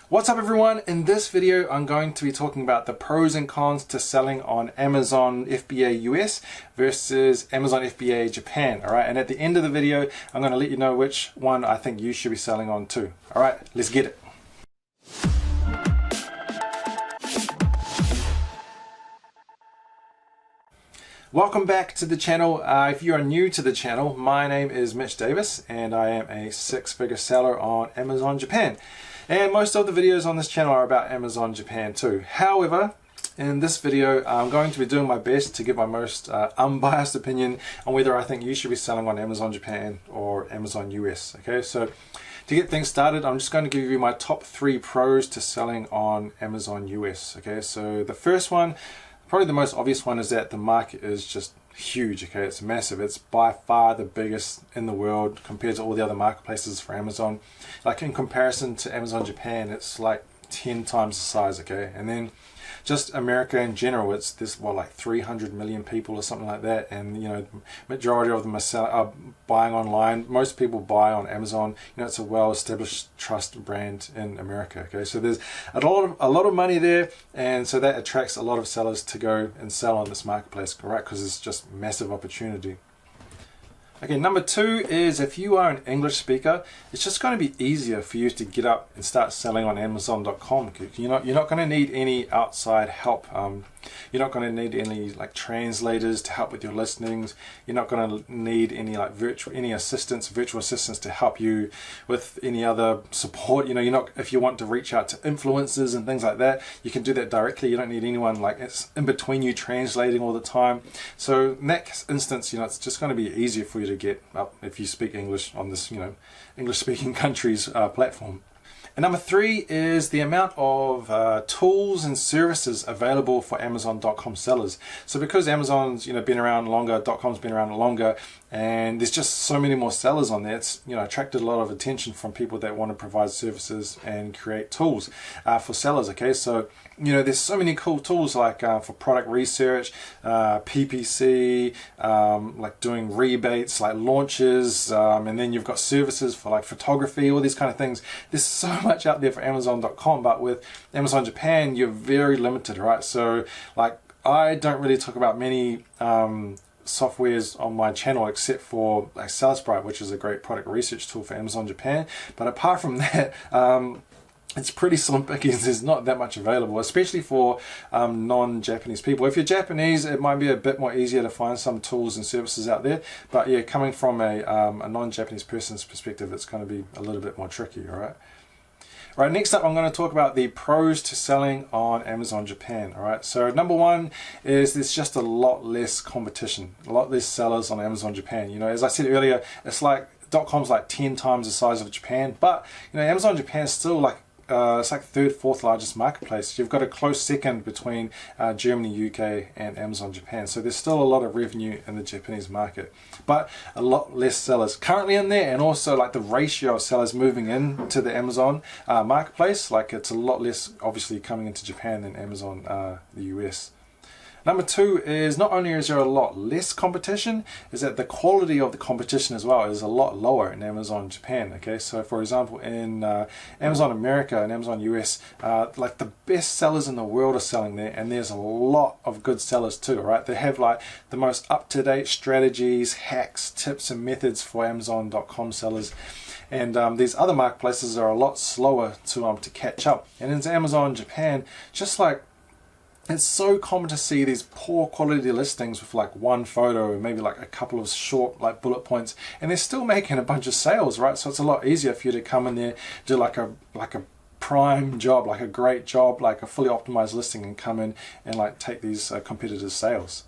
What's up everyone? In this video I'm going to be talking about the pros and cons to selling on Amazon FBA US versus Amazon FBA Japan. Alright, and at the end of the video I'm going to let you know which one I think you should be selling on too. Alright, let's get it. Welcome back to the channel. If you are new to the channel, my name is Mitch Davis and I am a six-figure seller on Amazon Japan. And most of the videos on this channel are about Amazon Japan too. However, in this video I'm going to be doing my best to give my most unbiased opinion on whether I think you should be selling on Amazon Japan or Amazon US. Okay, so to get things started, I'm just going to give you my top 3 pros to selling on Amazon US. Okay, so the first one, probably the most obvious one, is that the market is just huge. Okay, it's massive. It's by far the biggest in the world compared to all the other marketplaces for Amazon. Like in comparison to Amazon Japan, it's like 10 times the size. Okay, and then just America in general, it's this like 300 million people or something like that, and you know, majority of them are buying online. Most people buy on Amazon. You know, it's a well-established trust brand in America. Okay, so there's a lot of money there, and so that attracts a lot of sellers to go and sell on this marketplace, correct? Because it's just massive opportunity. Okay, number 2 is if you are an English speaker, it's just going to be easier for you to get up and start selling on Amazon.com. You're not going to need any outside help. You're not going to need any like translators to help with your listings. You're not going to need any like virtual assistants to help you with any other support. You know, if you want to reach out to influencers and things like that, you can do that directly. You don't need anyone like it's in between you translating all the time. So in that instance, you know, it's just going to be easier for you to get up if you speak English on this, you know, English speaking countries platform. And number 3 is the amount of tools and services available for Amazon.com sellers. So because Amazon's, you know, been around longer, .com's been around longer, and there's just so many more sellers on there, it's, you know, attracted a lot of attention from people that want to provide services and create tools for sellers. Okay, so you know, there's so many cool tools like for product research, PPC, like doing rebates, like launches, and then you've got services for like photography, all these kind of things. There's so much out there for Amazon.com, but with Amazon Japan, you're very limited, right? So like, I don't really talk about many softwares on my channel except for like SELLERSPRITE, which is a great product research tool for Amazon Japan. But apart from that, it's pretty slim pickings. There's not that much available, especially for non-Japanese people. If you're Japanese, it might be a bit more easier to find some tools and services out there. But yeah, coming from a non-Japanese person's perspective, it's going to be a little bit more tricky, all right? Right, next up I'm going to talk about the pros to selling on Amazon Japan. Alright, so number 1 is there's just a lot less competition, a lot less sellers on Amazon Japan. You know, as I said earlier, it's like .com's like 10 times the size of Japan, but you know, Amazon Japan is still like it's like 3rd, 4th largest marketplace. You've got a close second between Germany, UK and Amazon Japan. So there's still a lot of revenue in the Japanese market, but a lot less sellers currently in there, and also like the ratio of sellers moving into the Amazon marketplace, like it's a lot less obviously coming into Japan than Amazon the US. Number 2 is not only is there a lot less competition, is that the quality of the competition as well is a lot lower in Amazon Japan. Okay, so for example, in Amazon America and Amazon US, like the best sellers in the world are selling there, and there's a lot of good sellers too, right? They have like the most up-to-date strategies, hacks, tips and methods for Amazon.com sellers. And these other marketplaces are a lot slower to catch up. And in Amazon Japan, just like, it's so common to see these poor quality listings with like one photo and maybe like a couple of short like bullet points, and they're still making a bunch of sales, right? So it's a lot easier for you to come in there, do like a prime job, like a great job, like a fully optimized listing, and come in and like take these competitors' sales.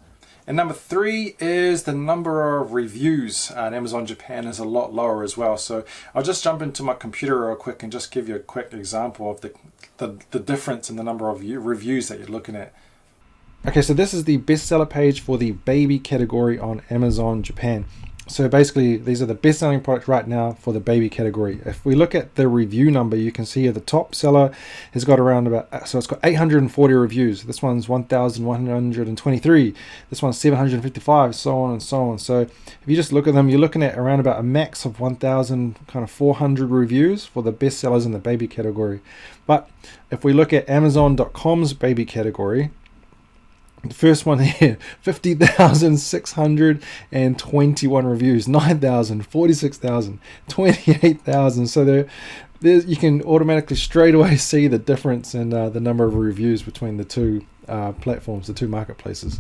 And number 3 is the number of reviews on Amazon Japan is a lot lower as well. So I'll just jump into my computer real quick and just give you a quick example of the difference in the number of reviews that you're looking at. Okay, so this is the bestseller page for the baby category on Amazon Japan. So basically, these are the best-selling products right now for the baby category. If we look at the review number, you can see here the top seller has got around about, so it's got 840 reviews. This one's 1,123. This one's 755, so on and so on. So if you just look at them, you're looking at around about a max of 1,400 reviews for the best sellers in the baby category. But if we look at Amazon.com's baby category, the first one here, 50,621 reviews, 9,000, 46,000, 28,000. So there's you can automatically straight away see the difference in the number of reviews between the two platforms, the two marketplaces.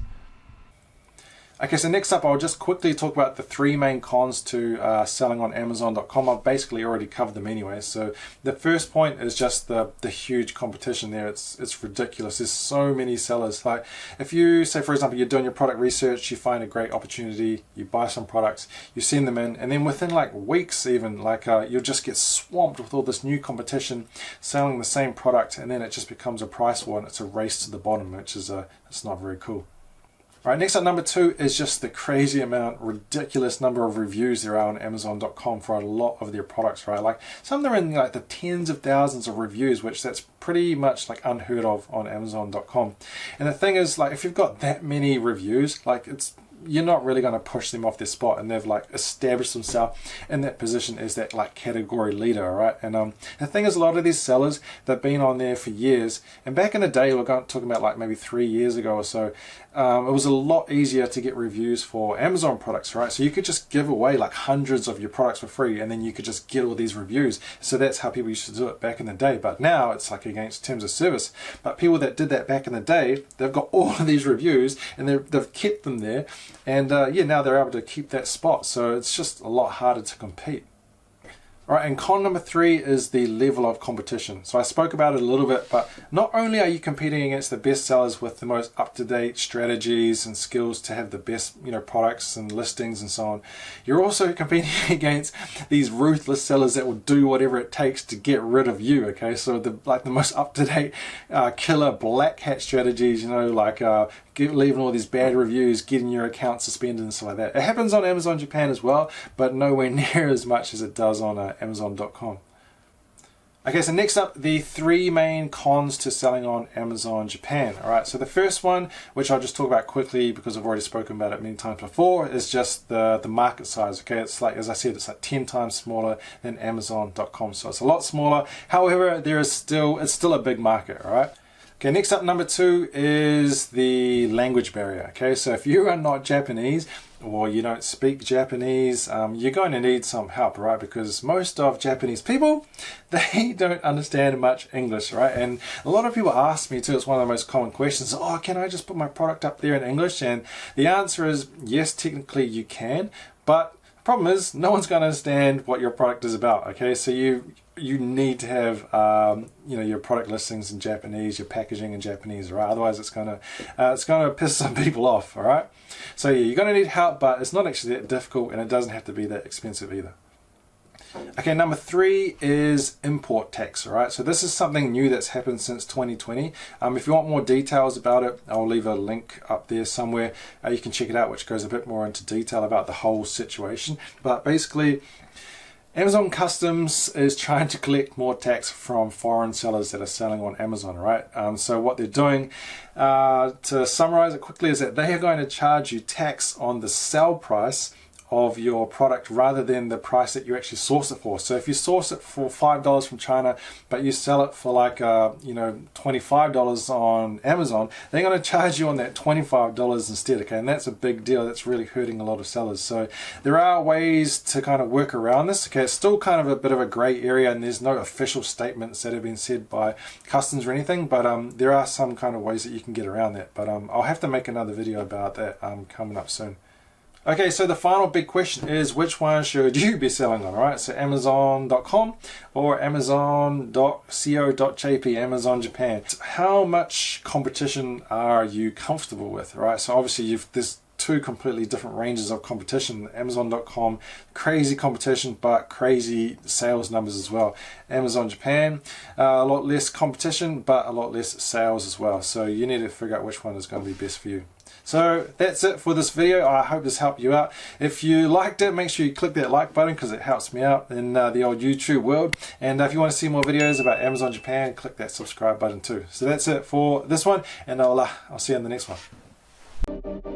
Okay, so next up, I'll just quickly talk about the three main cons to selling on Amazon.com. I've basically already covered them anyway. So the first point is just the huge competition there. It's ridiculous. There's so many sellers. Like if you say, for example, you're doing your product research, you find a great opportunity, you buy some products, you send them in, and then within like weeks even, like you'll just get swamped with all this new competition selling the same product, and then it just becomes a price war and it's a race to the bottom, which is it's not very cool. All right, next up, number two is just the crazy amount, ridiculous number of reviews there are on Amazon.com for a lot of their products, right? Like some of them are in like the tens of thousands of reviews, which that's pretty much like unheard of on Amazon.com. And the thing is, like if you've got that many reviews, like you're not really going to push them off their spot, and they've like established themselves in that position as that like category leader, all right? And the thing is, a lot of these sellers, they've been on there for years, and back in the day, we're talking about like maybe 3 years ago or so, it was a lot easier to get reviews for Amazon products, right? So you could just give away like hundreds of your products for free, and then you could just get all these reviews. So that's how people used to do it back in the day. But now it's like against terms of service. But people that did that back in the day, they've got all of these reviews, and they've kept them there. And yeah, now they're able to keep that spot. So it's just a lot harder to compete. All right, and con number three is the level of competition. So I spoke about it a little bit, but not only are you competing against the best sellers with the most up-to-date strategies and skills to have the best, products and listings and so on, you're also competing against these ruthless sellers that will do whatever it takes to get rid of you. Okay, so the most up-to-date killer black hat strategies, leaving all these bad reviews, getting your account suspended and stuff like that. It happens on Amazon Japan as well, but nowhere near as much as it does on Amazon.com. Okay, so next up, the three main cons to selling on Amazon Japan. All right, so the first one, which I'll just talk about quickly because I've already spoken about it many times before, is just the market size. Okay, it's like, as I said, it's like 10 times smaller than Amazon.com, so it's a lot smaller. However, it's still a big market. All right. Okay, next up, number two is the language barrier. Okay, so if you are not Japanese or you don't speak Japanese, you're going to need some help, right? Because most of Japanese people, they don't understand much English, right? And a lot of people ask me too, it's one of the most common questions, oh, can I just put my product up there in English? And the answer is yes, technically you can, but the problem is no one's going to understand what your product is about, okay? So you need to have your product listings in Japanese, your packaging in Japanese, right? Otherwise it's gonna piss some people off, all right? So yeah, you're gonna need help, but it's not actually that difficult, and it doesn't have to be that expensive either. Okay, number three is import tax, all right? So this is something new that's happened since 2020. If you want more details about it, I'll leave a link up there somewhere. You can check it out, which goes a bit more into detail about the whole situation. But basically, Amazon Customs is trying to collect more tax from foreign sellers that are selling on Amazon, right? So what they're doing, to summarize it quickly, is that they are going to charge you tax on the sell price of your product rather than the price that you actually source it for. So if you source it for $5 from China, but you sell it for like $25 on Amazon, they're going to charge you on that $25 instead. Okay, and that's a big deal. That's really hurting a lot of sellers. So there are ways to kind of work around this. Okay, it's still kind of a bit of a gray area, and there's no official statements that have been said by customs or anything, but there are some kind of ways that you can get around that. But I'll have to make another video about that coming up soon. Okay, so the final big question is, which one should you be selling on, right? So Amazon.com or Amazon.co.jp, Amazon Japan. How much competition are you comfortable with, right? So obviously there's two completely different ranges of competition. Amazon.com, crazy competition, but crazy sales numbers as well. Amazon Japan, a lot less competition, but a lot less sales as well. So you need to figure out which one is going to be best for you. So that's it for this video. I hope this helped you out. If you liked it, make sure you click that like button because it helps me out in the old YouTube world. And if you want to see more videos about Amazon Japan, click that subscribe button too. So that's it for this one, and I'll see you in the next one.